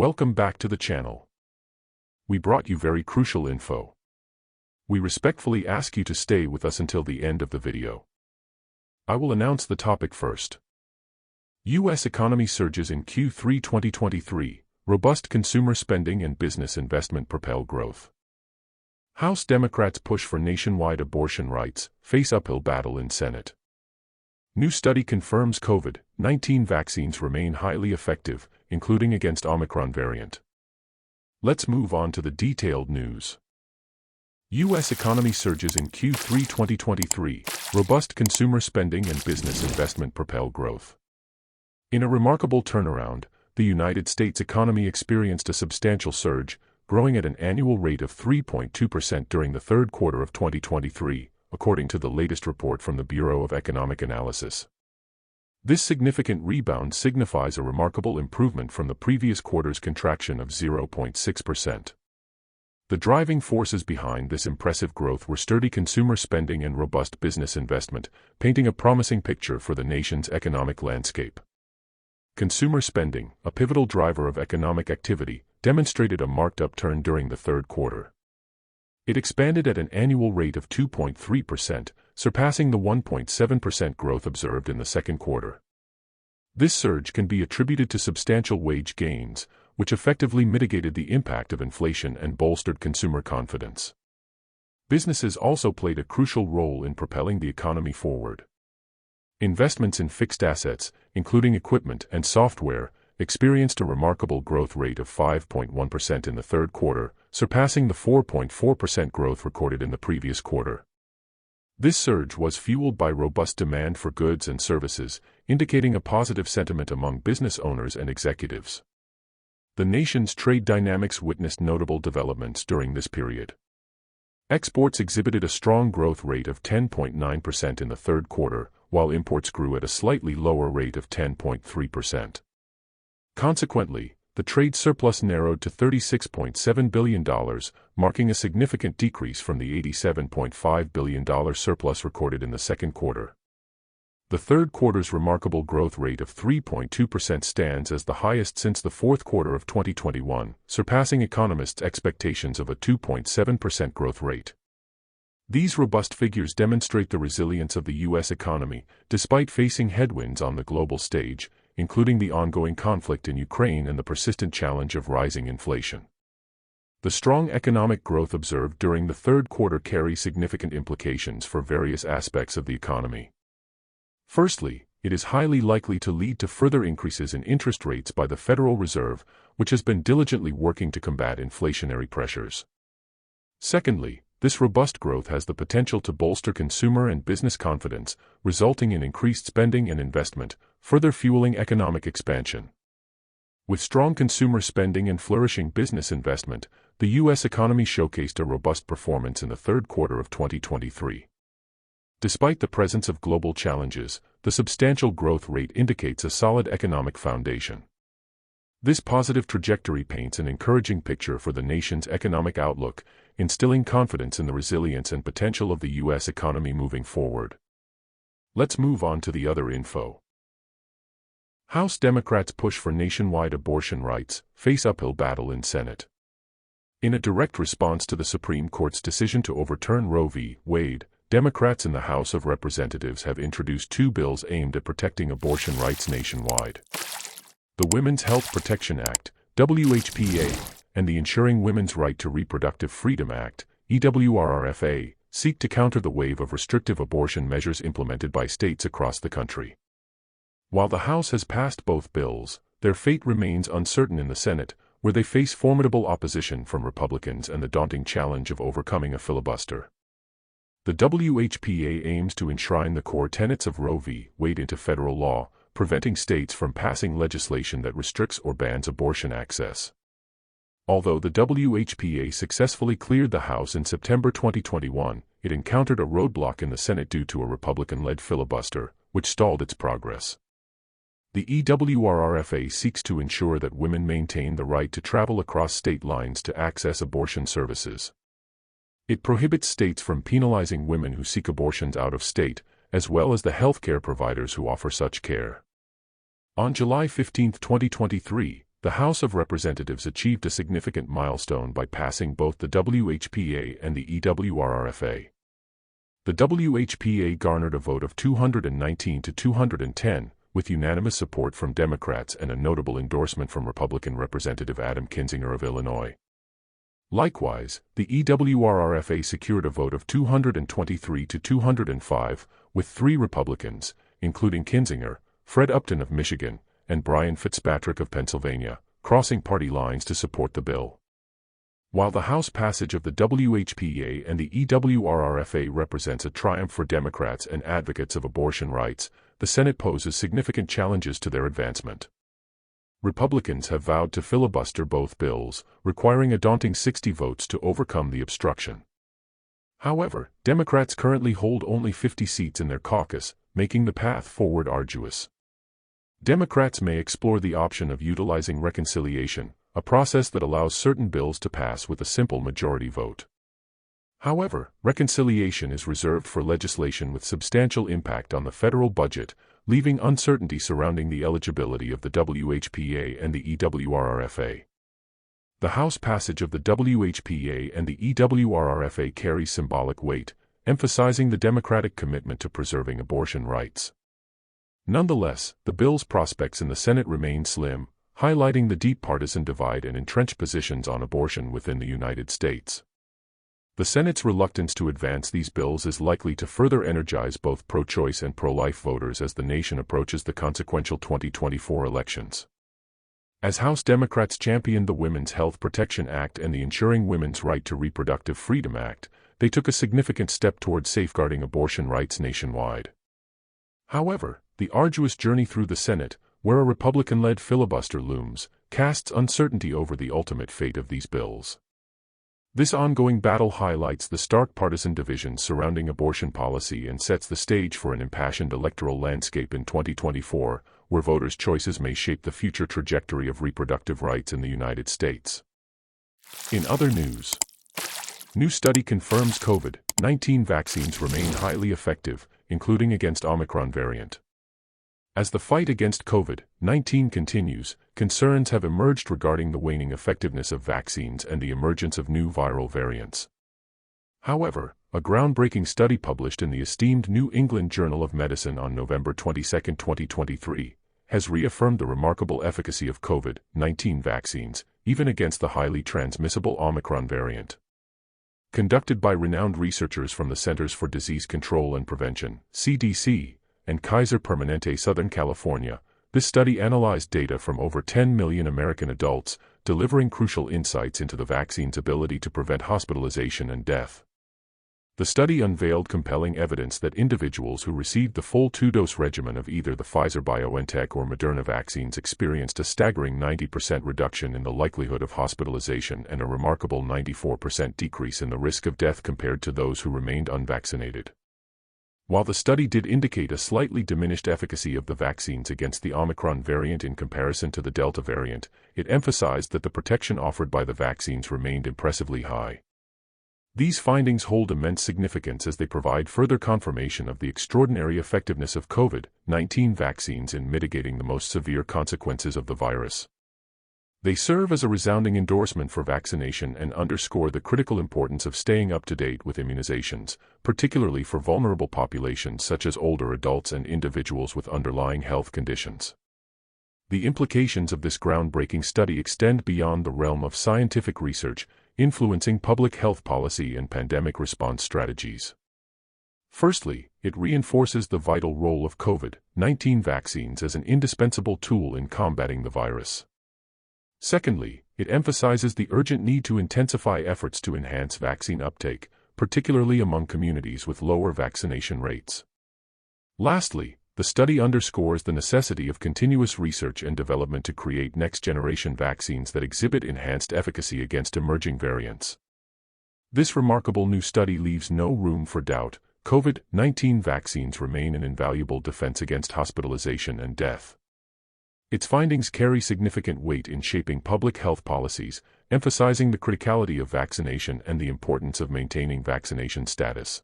Welcome back to the channel. We brought you very crucial info. We respectfully ask you to stay with us until the end of the video. I will announce the topic first. U.S. economy surges in Q3 2023, robust consumer spending and business investment propel growth. House Democrats push for nationwide abortion rights, face uphill battle in Senate. New study confirms COVID-19 vaccines remain highly effective, including against Omicron variant. Let's move on to the detailed news. U.S. economy surges in Q3 2023, robust consumer spending and business investment propel growth. In a remarkable turnaround, the United States economy experienced a substantial surge, growing at an annual rate of 3.2% during the third quarter of 2023, according to the latest report from the Bureau of Economic Analysis. This significant rebound signifies a remarkable improvement from the previous quarter's contraction of 0.6%. The driving forces behind this impressive growth were sturdy consumer spending and robust business investment, painting a promising picture for the nation's economic landscape. Consumer spending, a pivotal driver of economic activity, demonstrated a marked upturn during the third quarter. It expanded at an annual rate of 2.3%, surpassing the 1.7% growth observed in the second quarter. This surge can be attributed to substantial wage gains, which effectively mitigated the impact of inflation and bolstered consumer confidence. Businesses also played a crucial role in propelling the economy forward. Investments in fixed assets, including equipment and software, experienced a remarkable growth rate of 5.1% in the third quarter, surpassing the 4.4% growth recorded in the previous quarter. This surge was fueled by robust demand for goods and services, indicating a positive sentiment among business owners and executives. The nation's trade dynamics witnessed notable developments during this period. Exports exhibited a strong growth rate of 10.9% in the third quarter, while imports grew at a slightly lower rate of 10.3%. Consequently, the trade surplus narrowed to $36.7 billion, marking a significant decrease from the $87.5 billion surplus recorded in the second quarter. The third quarter's remarkable growth rate of 3.2% stands as the highest since the fourth quarter of 2021, surpassing economists' expectations of a 2.7% growth rate. These robust figures demonstrate the resilience of the U.S. economy, despite facing headwinds on the global stage, including the ongoing conflict in Ukraine and the persistent challenge of rising inflation. The strong economic growth observed during the third quarter carries significant implications for various aspects of the economy. Firstly, it is highly likely to lead to further increases in interest rates by the Federal Reserve, which has been diligently working to combat inflationary pressures. Secondly, this robust growth has the potential to bolster consumer and business confidence, resulting in increased spending and investment, further fueling economic expansion. With strong consumer spending and flourishing business investment, the U.S. economy showcased a robust performance in the third quarter of 2023. Despite the presence of global challenges, the substantial growth rate indicates a solid economic foundation. This positive trajectory paints an encouraging picture for the nation's economic outlook, instilling confidence in the resilience and potential of the U.S. economy moving forward. Let's move on to the other info. House Democrats push for nationwide abortion rights, face uphill battle in Senate. In a direct response to the Supreme Court's decision to overturn Roe v. Wade, Democrats in the House of Representatives have introduced two bills aimed at protecting abortion rights nationwide. The Women's Health Protection Act, WHPA, and the Ensuring Women's Right to Reproductive Freedom Act, EWRRFA, seek to counter the wave of restrictive abortion measures implemented by states across the country. While the House has passed both bills, their fate remains uncertain in the Senate, where they face formidable opposition from Republicans and the daunting challenge of overcoming a filibuster. The WHPA aims to enshrine the core tenets of Roe v. Wade into federal law, preventing states from passing legislation that restricts or bans abortion access. Although the WHPA successfully cleared the House in September 2021, it encountered a roadblock in the Senate due to a Republican-led filibuster, which stalled its progress. The EWRRFA seeks to ensure that women maintain the right to travel across state lines to access abortion services. It prohibits states from penalizing women who seek abortions out of state, as well as the healthcare providers who offer such care. On July 15, 2023, The House of Representatives achieved a significant milestone by passing both the WHPA and the EWRRFA. The WHPA garnered a vote of 219 to 210, with unanimous support from Democrats and a notable endorsement from Republican Representative Adam Kinzinger of Illinois. Likewise, the EWRRFA secured a vote of 223 to 205, with 3 Republicans, including Kinzinger, Fred Upton of Michigan, and Brian Fitzpatrick of Pennsylvania, crossing party lines to support the bill. While the House passage of the WHPA and the EWRRFA represents a triumph for Democrats and advocates of abortion rights, the Senate poses significant challenges to their advancement. Republicans have vowed to filibuster both bills, requiring a daunting 60 votes to overcome the obstruction. However, Democrats currently hold only 50 seats in their caucus, making the path forward arduous. Democrats may explore the option of utilizing reconciliation, a process that allows certain bills to pass with a simple majority vote. However, reconciliation is reserved for legislation with substantial impact on the federal budget, leaving uncertainty surrounding the eligibility of the WHPA and the EWRRFA. The House passage of the WHPA and the EWRRFA carries symbolic weight, emphasizing the Democratic commitment to preserving abortion rights. Nonetheless, the bill's prospects in the Senate remain slim, highlighting the deep partisan divide and entrenched positions on abortion within the United States. The Senate's reluctance to advance these bills is likely to further energize both pro-choice and pro-life voters as the nation approaches the consequential 2024 elections. As House Democrats championed the Women's Health Protection Act and the Ensuring Women's Right to Reproductive Freedom Act, they took a significant step toward safeguarding abortion rights nationwide. However, the arduous journey through the Senate, where a Republican-led filibuster looms, casts uncertainty over the ultimate fate of these bills. This ongoing battle highlights the stark partisan divisions surrounding abortion policy and sets the stage for an impassioned electoral landscape in 2024, where voters' choices may shape the future trajectory of reproductive rights in the United States. In other news, new study confirms COVID-19 vaccines remain highly effective, including against Omicron variant. As the fight against COVID-19 continues, concerns have emerged regarding the waning effectiveness of vaccines and the emergence of new viral variants. However, a groundbreaking study published in the esteemed New England Journal of Medicine on November 22, 2023, has reaffirmed the remarkable efficacy of COVID-19 vaccines, even against the highly transmissible Omicron variant. Conducted by renowned researchers from the Centers for Disease Control and Prevention, CDC, and Kaiser Permanente Southern California, this study analyzed data from over 10 million American adults, delivering crucial insights into the vaccine's ability to prevent hospitalization and death. The study unveiled compelling evidence that individuals who received the full 2-dose regimen of either the Pfizer-BioNTech or Moderna vaccines experienced a staggering 90% reduction in the likelihood of hospitalization and a remarkable 94% decrease in the risk of death compared to those who remained unvaccinated. While the study did indicate a slightly diminished efficacy of the vaccines against the Omicron variant in comparison to the Delta variant, it emphasized that the protection offered by the vaccines remained impressively high. These findings hold immense significance as they provide further confirmation of the extraordinary effectiveness of COVID-19 vaccines in mitigating the most severe consequences of the virus. They serve as a resounding endorsement for vaccination and underscore the critical importance of staying up to date with immunizations, particularly for vulnerable populations such as older adults and individuals with underlying health conditions. The implications of this groundbreaking study extend beyond the realm of scientific research, influencing public health policy and pandemic response strategies. Firstly, it reinforces the vital role of COVID-19 vaccines as an indispensable tool in combating the virus. Secondly, it emphasizes the urgent need to intensify efforts to enhance vaccine uptake, particularly among communities with lower vaccination rates. Lastly, the study underscores the necessity of continuous research and development to create next-generation vaccines that exhibit enhanced efficacy against emerging variants. This remarkable new study leaves no room for doubt. COVID-19 vaccines remain an invaluable defense against hospitalization and death. Its findings carry significant weight in shaping public health policies, emphasizing the criticality of vaccination and the importance of maintaining vaccination status.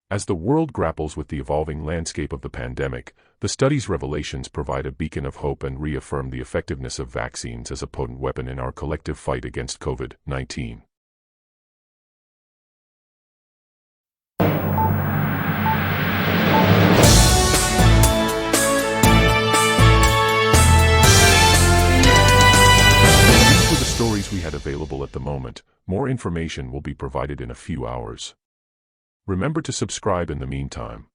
As the world grapples with the evolving landscape of the pandemic, The study's revelations provide a beacon of hope and reaffirm the effectiveness of vaccines as a potent weapon in our collective fight against COVID-19. These were the stories we had available at the moment. More information will be provided in a few hours. Remember to subscribe in the meantime.